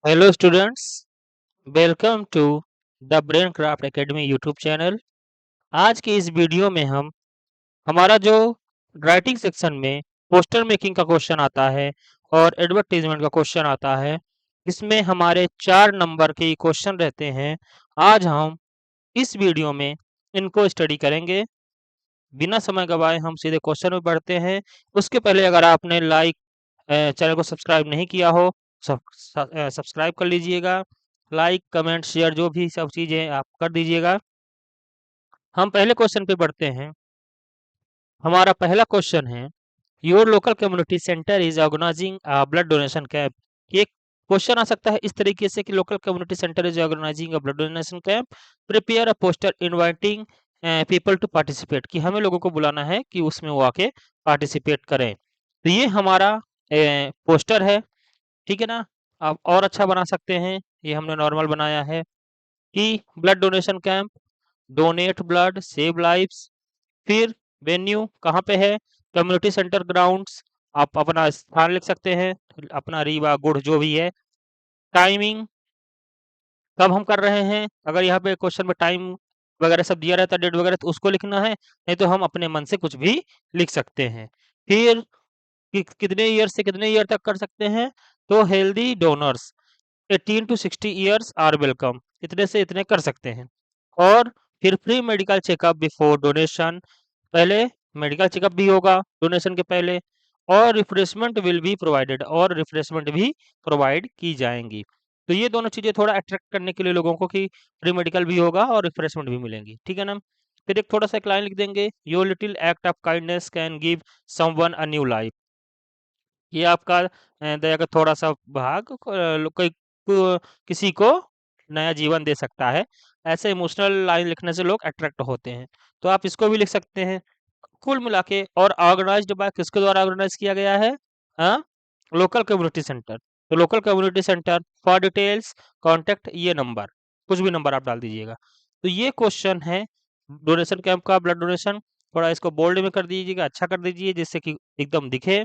Hello students, welcome to the Brain Craft Academy YouTube channel. आज के इस video में हम हमारा जो राइटिंग सेक्शन में पोस्टर मेकिंग का क्वेश्चन आता है और एडवर्टाइजमेंट का क्वेश्चन आता है, इसमें हमारे 4 नंबर के क्वेश्चन रहते हैं। आज हम इस वीडियो में इनको स्टडी करेंगे। बिना समय गवाए हम सीधे क्वेश्चन में बढ़ते हैं। उसके पहले अगर आपने चैनल को सब्सक्राइब नहीं किया हो, सब्सक्राइब कर लीजिएगा। लाइक कमेंट शेयर जो भी सब चीज़ें आप कर दीजिएगा। हम पहले क्वेश्चन पे बढ़ते हैं। हमारा पहला क्वेश्चन है, your local community centre is organising blood donation camp. ये क्वेश्चन आ सकता है इस तरीके से कि local community centre is organising a blood donation camp, prepare a poster inviting people to participate, कि हमें लोगों को बुलाना है कि उसमें वो आके पार्टिसिपेट करें। तो ये हमारा पोस्टर है, ठीक है ना। आप और अच्छा बना सकते हैं, ये हमने नॉर्मल बनाया है कि blood donation camp, donate blood save lives. फिर वेन्यू कहाँ पे है, कम्युनिटी सेंटर ग्राउंड्स। आप अपना स्थान लिख सकते हैं, अपना रीवा गुड़ जो भी है। टाइमिंग कब हम कर रहे हैं, अगर यहाँ पे क्वेश्चन में टाइम वगैरह सब दिया रहता है, डेट वगैरह, तो उसको लिखना है, नहीं तो हम अपने मन से कुछ भी लिख सकते हैं। फिर कितने ईयर से कितने ईयर तक कर सकते हैं, तो healthy donors 18 to 60 years are welcome, इतने से इतने कर सकते हैं। और फिर free medical checkup before donation, पहले मेडिकल चेकअप भी होगा डोनेशन के पहले। और रिफ्रेशमेंट विल बी प्रोवाइडेड, और रिफ्रेशमेंट भी प्रोवाइड की जाएंगी। तो ये दोनों चीज़ें थोड़ा अट्रैक्ट करने के लिए लोगों को, कि फ्री मेडिकल भी होगा और रिफ्रेशमेंट भी मिलेंगी, ठीक है ना। फिर एक थोड़ा सा एक लाइन लिख देंगे, your little act of kindness can give someone a new life. ये आपका दया का थोड़ा सा भाग किसी को नया जीवन दे सकता है। ऐसे इमोशनल लाइन लिखने से लोग अट्रैक्ट होते हैं, तो आप इसको भी लिख सकते हैं। कुल मिला के, और ऑर्गेनाइज्ड बाय, किसके द्वारा ऑर्गेनाइज किया गया है, हाँ, लोकल कम्युनिटी सेंटर। तो local community centre, for details contact ये नंबर, कुछ भी नंबर आप डाल दीजिएगा। तो ये क्वेश्चन है डोनेशन कैंप का, ब्लड डोनेशन। थोड़ा इसको बोल्ड में कर दीजिएगा, अच्छा कर दीजिए, जिससे कि एकदम दिखे।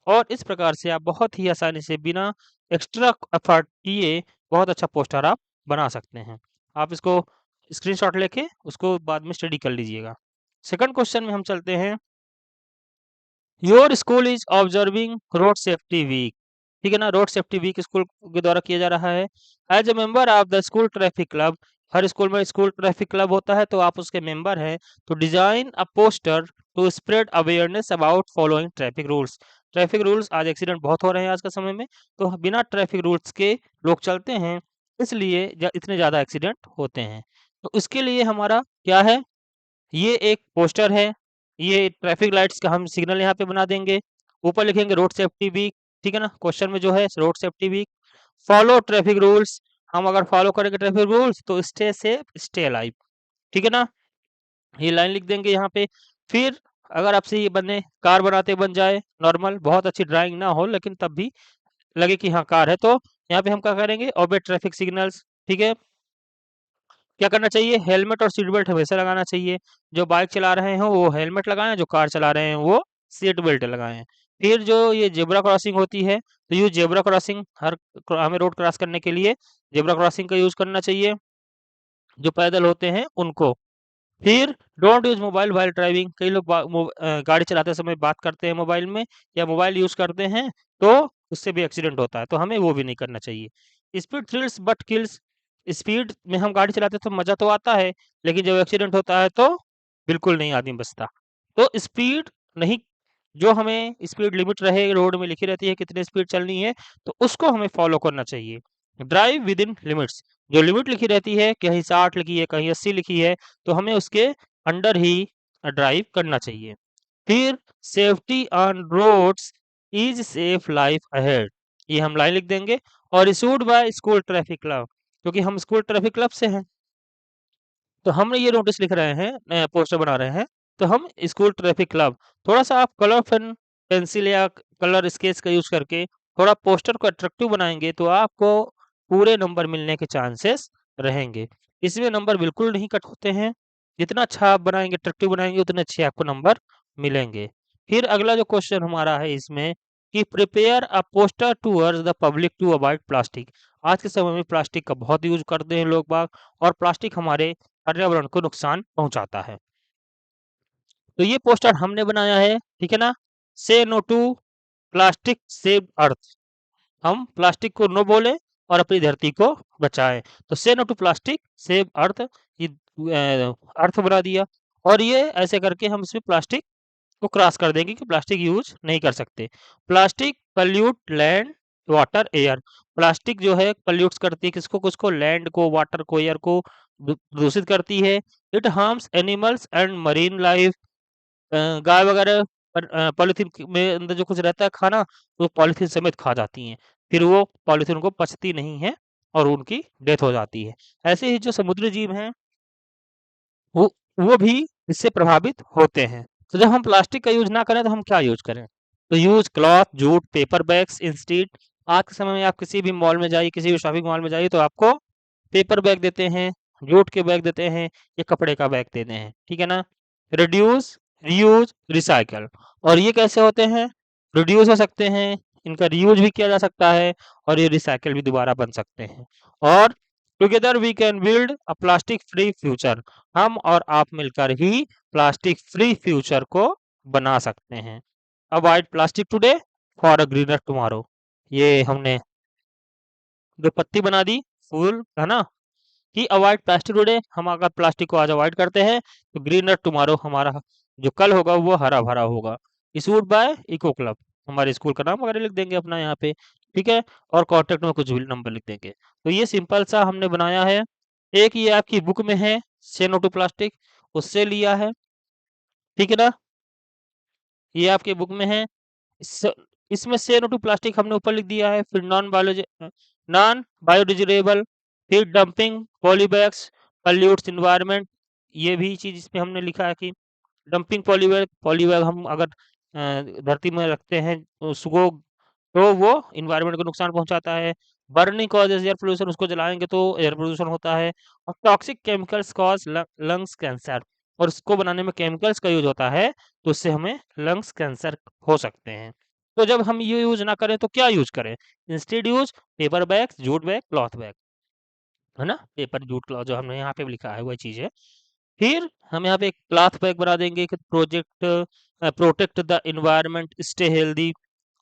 और इस प्रकार से आप बहुत ही आसानी से बिना एक्स्ट्रा एफर्ट किए बहुत अच्छा पोस्टर आप बना सकते हैं। आप इसको स्क्रीनशॉट लेके उसको बाद में स्टडी कर लीजिएगा। सेकंड क्वेश्चन में हम चलते हैं, your school is observing road safety week, ठीक है ना। रोड सेफ्टी वीक स्कूल के द्वारा किया जा रहा है। As a member of the school traffic club, हर स्कूल में स्कूल ट्रैफिक क्लब होता है, तो आप उसके मेंबर हैं। तो design a poster to spread awareness about following traffic rules. Traffic rules, आज एक्सीडेंट बहुत हो रहे हैं आज के समय में, तो बिना ट्रैफिक रूल्स के लोग चलते हैं, इसलिए इतने ज़्यादा एक्सीडेंट होते हैं। तो इसके लिए हमारा क्या है, ये एक पोस्टर है, ये ट्रैफिक लाइट्स का हम सिग्नल यहाँ पे बना देंगे। ऊपर लिखेंगे रोड सेफ्टी वीक, ठीक है ना। क्वेश्चन में जो है road safety week, follow traffic rules, हम अगर फॉलो करेंगे ट्रैफिक रूल्स तो स्टे सेफ स्टे अलाइव, ठीक है ना। ये लाइन लिख देंगे यहाँ पे। फिर अगर आपसे ये बने कार बनाते बन जाए, नॉर्मल बहुत अच्छी ड्राइंग ना हो लेकिन तब भी लगे कि हाँ कार है, तो यहाँ पे हम क्या करेंगे, ओबे ट्रैफिक सिग्नल्स, ठीक है। क्या करना चाहिए, हेलमेट और सीट बेल्ट हमेशा लगाना चाहिए। जो बाइक चला रहे हैं वो हेलमेट लगाएं, जो कार चला रहे हैं वो सीट बेल्ट लगाएं। फिर जो ये जेब्रा क्रॉसिंग होती है, तो ये जेब्रा क्रॉसिंग हमें रोड क्रॉस करने के लिए जेब्रा क्रॉसिंग का यूज करना चाहिए, जो पैदल होते हैं उनको। फिर don't use mobile while driving, कई लोग गाड़ी चलाते समय बात करते हैं मोबाइल में, या मोबाइल यूज करते हैं, तो उससे भी एक्सीडेंट होता है, तो हमें वो भी नहीं करना चाहिए। Speed thrills but kills, speed में हम गाड़ी चलाते हैं तो मजा तो आता है, लेकिन जब एक्सीडेंट होता है तो बिल्कुल नहीं आदमी बचता। तो स्पीड नहीं, जो हमें स्पीड लिमिट रहे रोड में लिखी रहती है कितनी स्पीड चलनी है, तो उसको हमें फॉलो करना चाहिए। ड्राइव विद इन लिमिट्स, जो लिमिट लिखी रहती है, कहीं 60 लिखी है कहीं 80 लिखी है, तो हमें उसके अंडर ही ड्राइव करना चाहिए। फिर safety on roads is safe life ahead, ये हम लाइन लिख देंगे। और issued by school traffic club, क्योंकि हम स्कूल ट्रैफिक क्लब से हैं, तो हम ये नोटिस लिख रहे हैं, नया पोस्टर बना रहे हैं, तो हम स्कूल ट्रैफिक क्लब। थोड़ा सा आप कलर पेन पेंसिल या कलर स्केच का यूज करके थोड़ा पोस्टर को अट्रैक्टिव बनाएंगे, तो आपको पूरे नंबर मिलने के चांसेस रहेंगे। इसमें नंबर बिल्कुल नहीं कट होते हैं, जितना अच्छा आप बनाएंगे, अट्रैक्टिव बनाएंगे, उतने अच्छे आपको नंबर मिलेंगे। फिर अगला जो क्वेश्चन हमारा है इसमें, कि prepare a poster towards the public to avoid plastic. आज के समय में प्लास्टिक का बहुत यूज करते हैं लोग बाग, और प्लास्टिक हमारे पर्यावरण को नुकसान पहुंचाता है। तो ये पोस्टर हमने बनाया है, ठीक है ना। Say no to plastic save earth. हम प्लास्टिक को नो बोले और अपनी धरती को बचाएं। तो say no to plastic save earth, ये अर्थ बना दिया। और ये ऐसे करके हम इसमें प्लास्टिक को क्रॉस कर देंगे कि प्लास्टिक यूज नहीं कर सकते। Plastic pollute land water air. Plastic जो है पल्यूट्स करती है किसको, किसको, लैंड को, वाटर को, एयर को दूषित करती है। It harms animals and marine life. गाय वगैरह पॉलीथीन में अंदर जो कुछ रहता है खाना, वो पॉलीथीन समेत खा जाती हैं। फिर वो पॉलीथीन को पचती नहीं है और उनकी डेथ हो जाती है। ऐसे ही जो समुद्री जीव हैं वो वो भी इससे प्रभावित होते हैं। तो जब हम प्लास्टिक का यूज ना करें तो हम क्या यूज करें? तो use cloth, jute, paper bags instead. आज के समय में आप किसी भी मॉल में जाइए, किसी भी शॉपिंग मॉल में जाइए, तो आपको पेपर बैग देते हैं, जूट के बैग देते हैं, या कपड़े का बैग देते हैं, ठीक है ना। Reduce, reuse, recycle. और ये कैसे होते हैं? रिड्यूस हो सकते हैं, इनका रीयूज भी किया जा सकता है, और ये रिसाइकल भी दोबारा बन सकते हैं। और together we can build a plastic free future. हम और आप मिलकर ही प्लास्टिक फ्री फ्यूचर को बना सकते हैं। Avoid plastic today for a greener tomorrow. ये हमने जो पत्ती बना दी, फूल, है ना, कि अवॉइड प्लास्टिक टुडे। हम अगर प्लास्टिक को आज अवॉइड करते हैं तो ग्रीनर टुमारो, हमारा जो कल होगा वो हरा भरा होगा। Issued by eco club. हमारे स्कूल का नाम वगैरह लिख देंगे अपना यहाँ पे, ठीक है। और कॉन्टेक्ट में कुछ भी नंबर लिख देंगे। तो ये सिंपल सा हमने बनाया है। एक ये आपकी बुक में है, से नो टू प्लास्टिक, उससे लिया है, ठीक है ना। ये आपके बुक में है। इस, इसमें से नो टू प्लास्टिक हमने ऊपर लिख दिया है। फिर नॉन बायोडिग्रेडेबल, फिर डंपिंग पॉलीबैग्स पॉल्यूट्स इन्वायरमेंट। ये भी चीज इसमें हमने लिखा है कि डंपिंग पॉलीबैग, पॉलीबैग हम अगर धरती में रखते हैं उसको, तो वो इन्वायरमेंट को नुकसान पहुंचाता है। बर्निंग कॉजेज एयर पोल्यूशन, उसको जलाएंगे तो एयर पोल्यूशन होता है। और toxic chemicals cause lungs cancer. और इसको बनाने में केमिकल्स का यूज होता है, तो उससे हमें लंग्स कैंसर हो सकते हैं। तो जब हम ये यूज ना करें तो क्या यूज करें? Instead use paper bag, jute bag, cloth bag, है ना। पेपर, जूट, क्लॉथ जो हमने यहाँ पे भी लिखा है वही चीज है। फिर हम यहाँ पे एक क्लॉथ बैग बना देंगे कि protect the environment, stay healthy.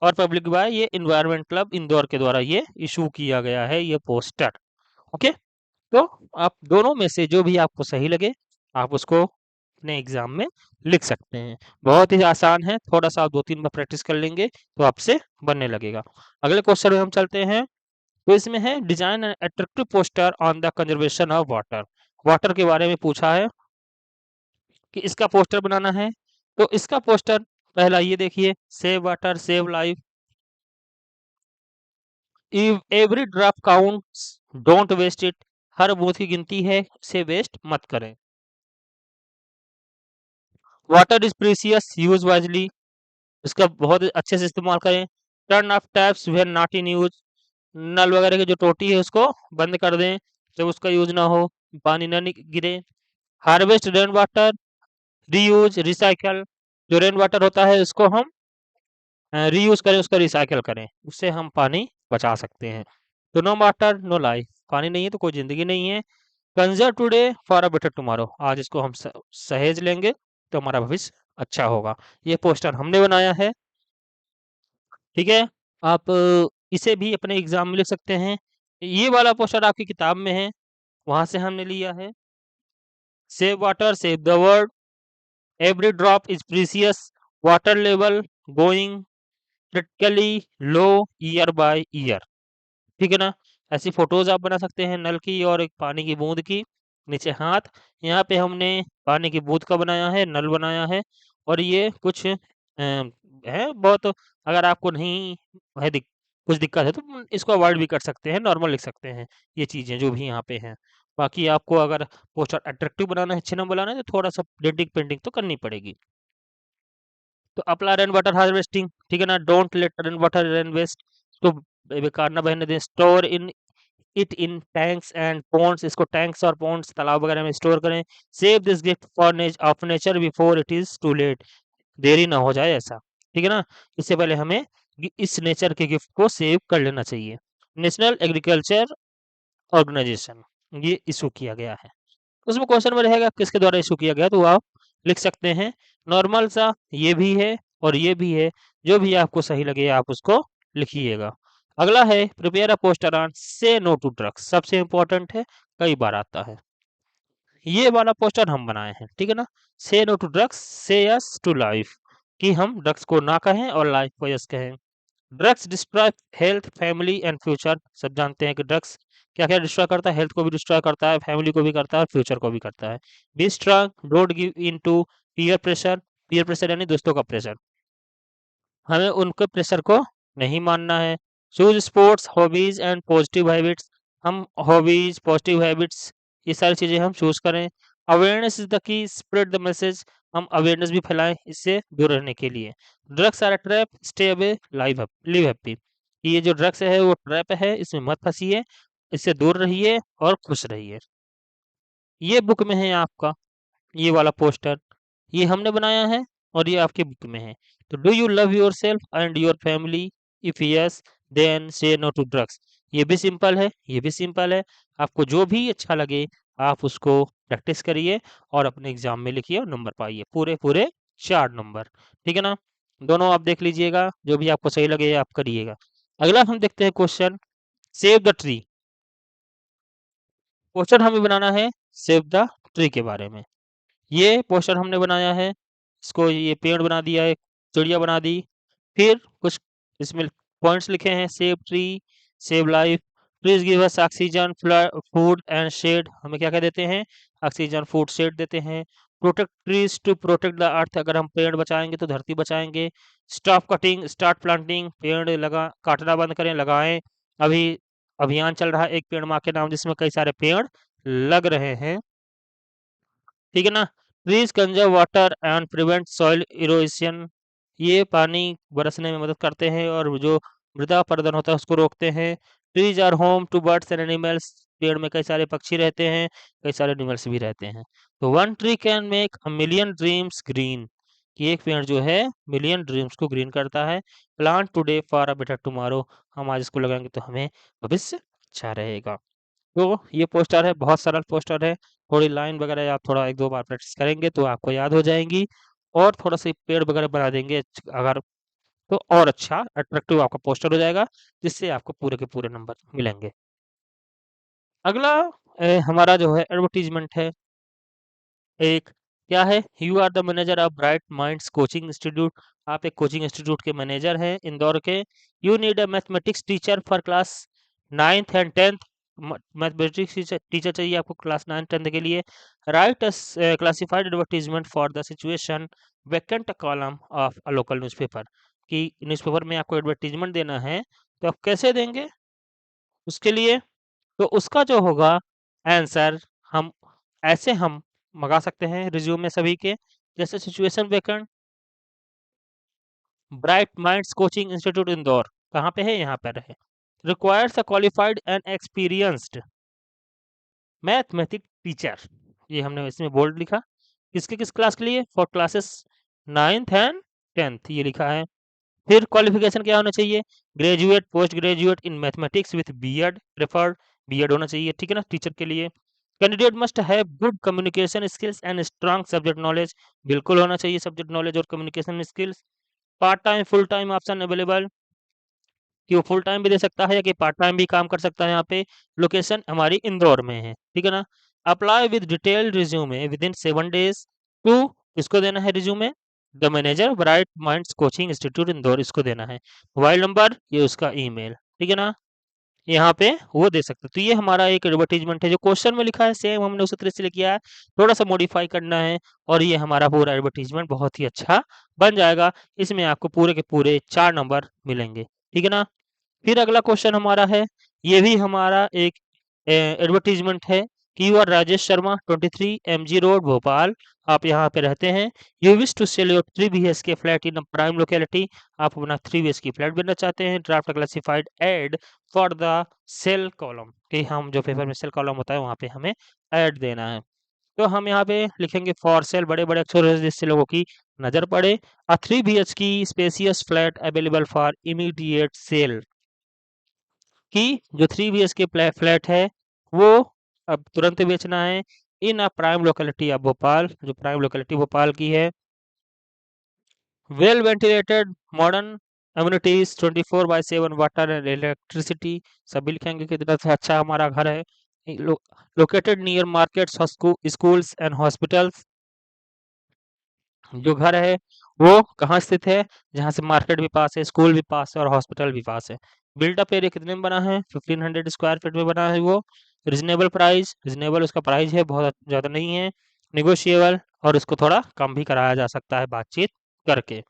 और पब्लिक बाय, ये इन्वायरमेंट क्लब इंदौर के द्वारा ये इशू किया गया है ये पोस्टर। ओके। तो आप दोनों में से जो भी आपको सही लगे, आप उसको अपने एग्जाम में लिख सकते हैं। बहुत ही आसान है, थोड़ा सा आप 2-3 बार प्रैक्टिस कर लेंगे तो आपसे बनने लगेगा। अगले क्वेश्चन में हम चलते हैं। तो इसमें है design an attractive poster on the conservation of water. Water के बारे में पूछा है कि इसका पोस्टर बनाना है। तो इसका पोस्टर पहला ये देखिए, save water save life, every drop counts, don't waste it. हर बूंद की गिनती है, इसे वेस्ट मत करें। Water is precious, use wisely. इसका बहुत अच्छे से इस्तेमाल करें। Turn off taps when not in use. नल वगैरह की जो टोटी है उसको बंद कर दें जब उसका यूज ना हो, पानी ना गिरे। Harvest rain water, reuse, recycle. जो रेन वाटर होता है उसको हम रीयूज करें, उसका रिसाइकल करें, उससे हम पानी बचा सकते हैं। तो नो वाटर नो लाइफ। पानी नहीं है तो कोई जिंदगी नहीं है। Conserve today for a better tomorrow. आज इसको हम सहेज लेंगे तो हमारा भविष्य अच्छा होगा। ये पोस्टर हमने बनाया है, ठीक है। आप इसे भी अपने एग्जाम में लिख सकते हैं। ये वाला पोस्टर आपकी किताब में है, वहां से हमने लिया है। Save water save the world, every drop is precious, water level going critically low year by year, ठीक है ना। ऐसी फोटोज आप बना सकते हैं, नल की और एक पानी की बूंद की। नीचे हाथ, यहाँ पे हमने पानी की बूंद का बनाया है, नल बनाया है। और ये कुछ है बहुत, अगर आपको नहीं है कुछ दिक्कत है तो इसको अवॉइड भी कर सकते हैं, नॉर्मल लिख सकते हैं। ये चीजें जो भी यहाँ पे हैं। बाकी आपको अगर पोस्टर अट्रैक्टिव बनाना है, अच्छे नंबर बनाना है, तो थोड़ा सा डेंटिंग पेंटिंग तो करनी पड़ेगी। तो अप्लाई रेन वाटर हार्वेस्टिंग, ठीक है ना। Don't let rain water rain waste, तो बेकार ना बहने दें। Store in it in tanks and ponds, इसको टैंक्स और पॉन्ड्स, तालाब वगैरह में स्टोर करें। Save this gift for nature before it is too late, देरी ना हो जाए ऐसा, ठीक है ना। इससे पहले हमें इस नेचर के गिफ्ट को सेव कर लेना चाहिए। नेशनल एग्रीकल्चर ऑर्गेनाइजेशन ये इशू किया गया है। उसमें क्वेश्चन में रहेगा किसके द्वारा इशू किया गया, तो आप लिख सकते हैं नॉर्मल सा, ये भी है और ये भी है, जो भी आपको सही लगे आप उसको लिखिएगा। अगला है प्रिपेयर अ पोस्टर ऑन से नो टू ड्रग्स, सबसे इंपॉर्टेंट है, कई बार आता है। ये वाला पोस्टर हम बनाए हैं, ठीक है ना। से नो टू ड्रग्स, से यस टू लाइफ, कि हम ड्रग्स को ना कहें और लाइफ को यस कहें। Drugs destroy health, family and future, सब जानते हैं कि ड्रग्स क्या क्या डिस्ट्रॉय करता है, हेल्थ को भी डिस्ट्रॉय करता है, फैमिली को भी करता है और फ्यूचर को भी करता है। Be strong, don't give in to peer pressure, peer pressure यानी दोस्तों का प्रेशर, हमें उनके प्रेशर को नहीं मानना है। Choose sports, hobbies and positive habits, हम हॉबीज, पॉजिटिव हैबिट्स, ये सारी चीजें हम चूज करें। Awareness is the key, spread the message, हम अवेयरनेस भी फैलाएं इससे दूर रहने के लिए। Drugs are a trap, stay away, live happy, ये जो ड्रग्स है वो ट्रैप है, इसमें मत फंसिए, इससे दूर रहिए और खुश रहिए। ये बुक में है आपका ये वाला पोस्टर, ये हमने बनाया है और ये आपके बुक में है। तो do you love yourself and your family, if yes then say no to drugs, ये भी सिंपल है, ये भी सिंपल है। आपको जो भी अच्छा लगे आप उसको प्रैक्टिस करिए और अपने एग्जाम में लिखिए और नंबर पाइए, पूरे पूरे 4 नंबर, ठीक है ना। दोनों आप देख लीजिएगा, जो भी आपको सही लगे आप करिएगा। अगला हम देखते हैं question, save the tree. Question हमें बनाना है सेव द ट्री के बारे में। ये पोस्टर हमने बनाया है, इसको ये पेड़ बना दिया है, चिड़िया बना दी, फिर कुछ इसमें पॉइंट्स लिखे हैं, save tree, save life, trees give us oxygen, food and shade, हमें क्या क्या देते हैं, ऑक्सीजन, फूड, शेड देते हैं। Protect trees to protect the earth, अगर हम पेड़ बचाएंगे तो धरती बचाएंगे। स्टॉप कटिंग, स्टार्ट प्लांटिंग, पेड़ लगा काटना बंद करें, लगाएं। अभी अभियान चल रहा है एक पेड़ माँ के नाम, जिसमें कई सारे पेड़ लग रहे हैं, ठीक है ना। Trees conserve water and prevent soil erosion, ये पानी बरसने में मदद करते हैं और जो मृदा अपरदन होता है उसको रोकते हैं। Trees are home to birds and animals, पेड़ में कई सारे पक्षी रहते हैं, कई सारे एनिमल्स भी रहते हैं। तो one tree can make a million dreams green, कि एक पेड़ जो है मिलियन ड्रीम्स को ग्रीन करता है। Plant today for a better tomorrow, हम आज इसको लगाएंगे तो हमें भविष्य अच्छा रहेगा। तो ये पोस्टर है, बहुत सरल पोस्टर है, थोड़ी लाइन वगैरह आप थोड़ा 1-2 बार प्रैक्टिस करेंगे तो आपको याद हो जाएंगी, और थोड़ा सा पेड़ वगैरह बना देंगे अगर, तो और अच्छा अट्रैक्टिव आपका पोस्टर हो जाएगा, जिससे आपको पूरे के पूरे नंबर मिलेंगे। अगला हमारा जो है एडवर्टीजमेंट है एक, क्या है, you are the manager of Bright Minds coaching institute, आप एक कोचिंग इंस्टीट्यूट के मैनेजर हैं इंदौर के। You need a mathematics teacher for class 9th and 10th, mathematics teacher चाहिए आपको क्लास 9th 10th के लिए। Write a classified advertisement for the situation, vacant column of a local newspaper, कि newspaper में आपको एडवर्टीजमेंट देना है, तो आप कैसे देंगे उसके लिए, तो उसका जो होगा आंसर, हम ऐसे हम मंगा सकते हैं रिज्यूमे सभी के, जैसे situation vacant, bright Minds coaching institute Indore, कहाँ पे है, यहाँ पर है। Requires a qualified and experienced mathematic teacher, ये हमने इसमें बोल्ड लिखा, किसके किस क्लास के लिए, for classes 9th and 10th, ये लिखा है। फिर क्वालिफिकेशन क्या होना चाहिए, graduate, post graduate in mathematics with BEd preferred, BEd होना चाहिए, ठीक है ना, टीचर के लिए। Candidate must have good communication skills and strong subject knowledge, बिल्कुल होना चाहिए सब्जेक्ट नॉलेज और communication skills. Part time full time option available, कि वो फुल टाइम भी दे सकता है या कि पार्ट टाइम भी काम कर सकता है यहाँ पे। लोकेशन हमारी इंदौर में है, ठीक है ना। Apply with detailed resume within 7 days to, इसको देना है resume, the manager Bright Minds coaching institute Indore, इसको देना है। मोबाइल नंबर, ये उसका ईमेल, ठीक है ना, यहाँ पे वो दे सकते हैं। तो ये हमारा एक एडवर्टीजमेंट है, जो क्वेश्चन में लिखा है सेम हमने उसी तरह से लिखा है, थोड़ा सा मॉडिफाई करना है, और ये हमारा पूरा एडवर्टीजमेंट बहुत ही अच्छा बन जाएगा। इसमें आपको पूरे के पूरे 4 नंबर मिलेंगे, ठीक है ना। फिर अगला क्वेश्चन हमारा है, ये भी हमारा एक एडवर्टीजमेंट है, कि you are Rajesh Sharma 23 MG road Bhopal, आप यहाँ पे रहते हैं। You wish to sell your 3 BHK flat in prime locality, आप अपना 3 BHK फ्लैट बनना चाहते हैं। Draft classified ad for the sale column, कि हम जो पेपर में सेल कॉलम होता है वहाँ पे हमें ऐड देना है। तो हम यहाँ पे लिखेंगे फॉर सेल बड़े-बड़े अक्षरों से जिससे लोगों की नज़र पड़े। 3 BHK spacious flat available for immediate sale कि जो 3 बीएचके फ्लैट है वो अब तुरंत बेचना है in a prime locality of Bhopal, जो प्राइम लोकेलिटी भोपाल की है। Well ventilated modern amenities 24/7 water and electricity सभी लिखेंगे कितना अच्छा हमारा घर है। Located near markets, schools and hospitals, जो घर है वो कहाँ स्थित है, जहाँ से मार्केट भी पास है, स्कूल भी पास है और हॉस्पिटल भी पास है। बिल्डअप एरिया कितने में बना है, 1500 स्क्वायर फीट में बना है वो। रिजनेबल प्राइस, रिजनेबल उसका प्राइस है, बहुत ज़्यादा नहीं है। निगोशिएबल, और उसको थोड़ा कम भी कराया जा सकता है बातचीत करके।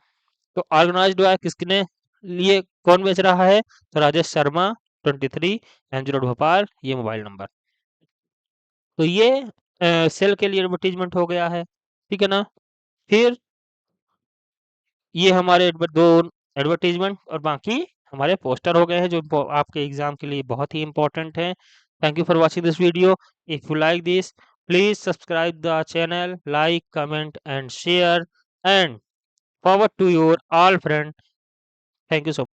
तो ऑर्गेनाइज्ड बाय किसने लिए, कौन बेच रहा है, तो राजेश शर्मा 23 एमजी रोड भोपाल, ये मोबाइल नंबर। तो ये सेल के लिए एडवर्टीजमेंट हो गया है, ठीक है ना। फिर ये हमारे दो एडवर्टीजमेंट और बाकी हमारे पोस्टर हो गए हैं जो आपके एग्जाम के लिए बहुत ही इंपॉर्टेंट है। Thank you for watching this video. If you like this, please subscribe the channel, like, comment and share, and forward to your all friend. Thank you so